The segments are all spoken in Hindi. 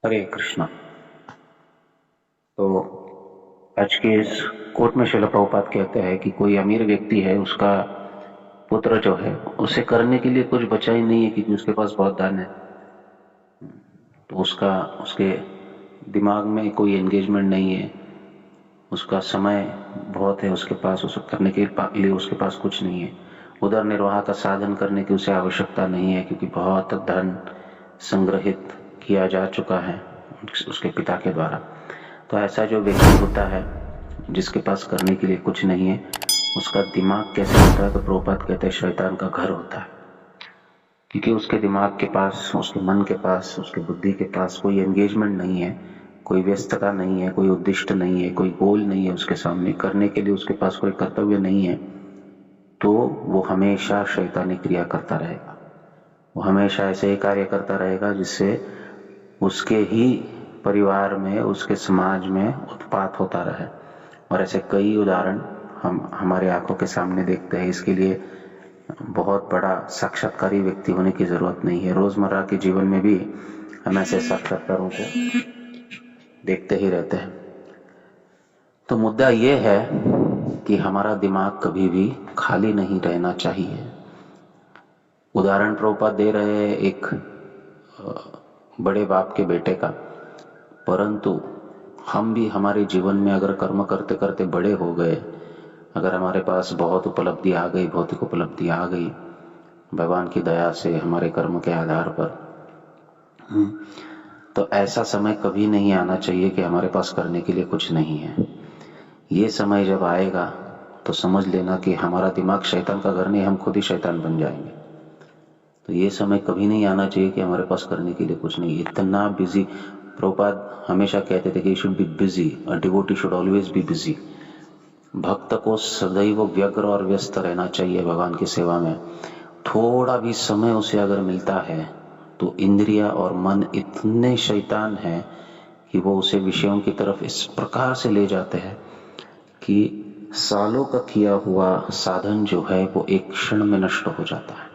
हरे कृष्णा। तो आज के इस कोट में श्रील प्रभुपाद कहते हैं कि कोई अमीर व्यक्ति है, उसका पुत्र जो है उसे करने के लिए कुछ बचा ही नहीं है क्योंकि उसके पास बहुत धन है। तो उसके दिमाग में कोई एंगेजमेंट नहीं है, उसका समय बहुत है उसके पास, उसे करने के लिए उसके पास कुछ नहीं है। उदर निर्वाह का साधन करने की उसे आवश्यकता नहीं है क्योंकि बहुत धन संग्रहित किया जा चुका है उसके पिता के द्वारा। तो ऐसा जो व्यक्ति होता है जिसके पास करने के लिए कुछ नहीं है, उसका दिमाग कैसे होता है? तो प्रभुपाद कहते हैं शैतान का घर होता है, क्योंकि उसके दिमाग के पास, उसके मन के पास, उसके बुद्धि के पास कोई एंगेजमेंट नहीं है, कोई व्यस्तता नहीं है, कोई उद्दिष्ट नहीं है, कोई गोल नहीं है उसके सामने, करने के लिए उसके पास कोई कर्तव्य नहीं है। तो वो हमेशा शैतानी क्रिया करता रहेगा, वो हमेशा ऐसे ही कार्य करता रहेगा जिससे उसके ही परिवार में, उसके समाज में उत्पात होता रहे। और ऐसे कई उदाहरण हम हमारे आंखों के सामने देखते हैं। इसके लिए बहुत बड़ा साक्षात्कारी व्यक्ति होने की जरूरत नहीं है, रोजमर्रा के जीवन में भी हम ऐसे साक्षात्कारों को देखते ही रहते हैं। तो मुद्दा ये है कि हमारा दिमाग कभी भी खाली नहीं रहना चाहिए। उदाहरण प्रभुपाद दे रहे हैं एक बड़े बाप के बेटे का, परंतु हम भी हमारे जीवन में अगर कर्म करते करते बड़े हो गए, अगर हमारे पास बहुत उपलब्धि आ गई, भौतिक उपलब्धि आ गई भगवान की दया से हमारे कर्म के आधार पर, तो ऐसा समय कभी नहीं आना चाहिए कि हमारे पास करने के लिए कुछ नहीं है। ये समय जब आएगा तो समझ लेना कि हमारा दिमाग शैतान का घर नहीं, हम खुद ही शैतान बन जाएंगे। तो ये समय कभी नहीं आना चाहिए कि हमारे पास करने के लिए कुछ नहीं। इतना बिजी, प्रभुपाद हमेशा कहते थे कि you should be busy, a devotee should always be busy. भक्त को सदैव व्यग्र और व्यस्त रहना चाहिए भगवान की सेवा में। थोड़ा भी समय उसे अगर मिलता है तो इंद्रिया और मन इतने शैतान हैं कि वो उसे विषयों की तरफ इस प्रकार से ले जाते हैं कि सालों का किया हुआ साधन जो है वो एक क्षण में नष्ट हो जाता है।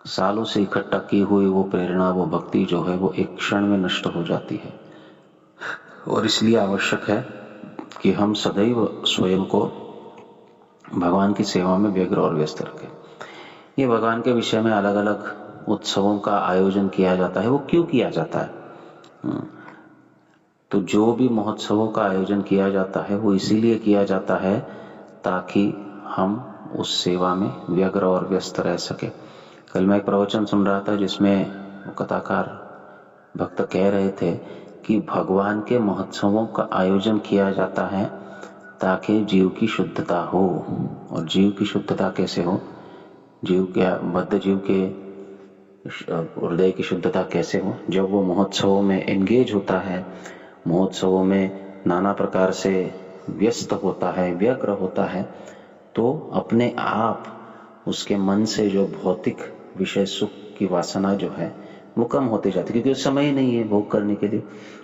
सालों से इकट्ठा की हुई वो प्रेरणा, वो भक्ति जो है वो एक क्षण में नष्ट हो जाती है। और इसलिए आवश्यक है कि हम सदैव स्वयं को भगवान की सेवा में व्यग्र और व्यस्त रखें। ये भगवान के विषय में अलग अलग उत्सवों का आयोजन किया जाता है। वो क्यों किया जाता है? तो जो भी महोत्सवों का आयोजन किया जाता है वो इसीलिए किया जाता है ताकि हम उस सेवा में व्यग्र और व्यस्त रह सके। कल मैं एक प्रवचन सुन रहा था जिसमें कथाकार भक्त कह रहे थे कि भगवान के महोत्सवों का आयोजन किया जाता है ताकि जीव की शुद्धता हो। और जीव की शुद्धता कैसे हो? बद्ध जीव के हृदय की शुद्धता कैसे हो? जब वो महोत्सवों में एंगेज होता है, महोत्सवों में नाना प्रकार से व्यस्त होता है, व्यग्र होता है, तो अपने आप उसके मन से जो भौतिक विषय सुख की वासना जो है वो कम होते जाती है, क्योंकि उस समय ही नहीं है भोग करने के लिए।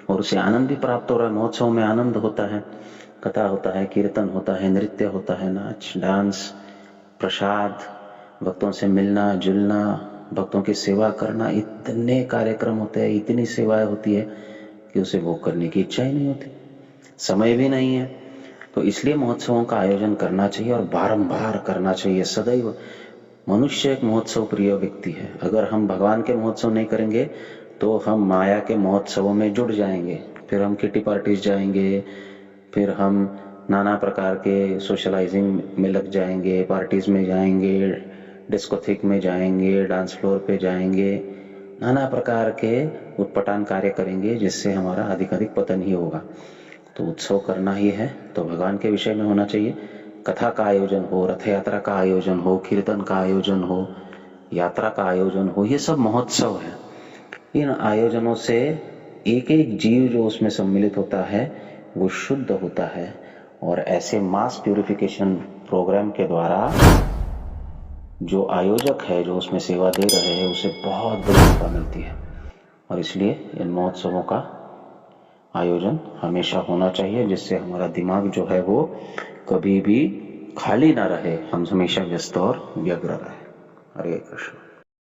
और उसे आनंद भी प्राप्त हो रहा है। महोत्सव में आनंद होता है, कथा होता है, कीर्तन होता है, नृत्य होता है, नाच डांस, प्रसाद, भक्तों से मिलना जुलना, भक्तों की सेवा करना, इतने कार्यक्रम होते हैं, इतनी सेवाएं होती है कि उसे भोग करने की इच्छा ही नहीं होती, समय भी नहीं है। तो इसलिए महोत्सवों का आयोजन करना चाहिए और बारंबार करना चाहिए सदैव। मनुष्य एक महोत्सव प्रिय व्यक्ति है। अगर हम भगवान के महोत्सव नहीं करेंगे तो हम माया के महोत्सवों में जुड़ जाएंगे, फिर हम किटी पार्टीज जाएंगे, फिर हम नाना प्रकार के सोशलाइजिंग में लग जाएंगे, पार्टीज में जाएंगे, डिस्कोथिक में जाएंगे, डांस फ्लोर पे जाएंगे, नाना प्रकार के उटपटांग कार्य करेंगे जिससे हमारा अधिक पतन ही होगा। तो उत्सव करना ही है तो भगवान के विषय में होना चाहिए। कथा का आयोजन हो, रथ यात्रा का आयोजन हो, कीर्तन का आयोजन हो, यात्रा का आयोजन हो, ये सब महोत्सव है। इन आयोजनों से एक एक जीव जो उसमें सम्मिलित होता है वो शुद्ध होता है। और ऐसे मास प्यूरिफिकेशन प्रोग्राम के द्वारा जो आयोजक है, जो उसमें सेवा दे रहे हैं, उसे बहुत बड़ी कृपा मिलती है। और इसलिए इन महोत्सवों का आयोजन हमेशा होना चाहिए जिससे हमारा दिमाग जो है वो कभी भी खाली ना रहे, हम हमेशा व्यस्त और व्यग्र रहे। हरे कृष्ण।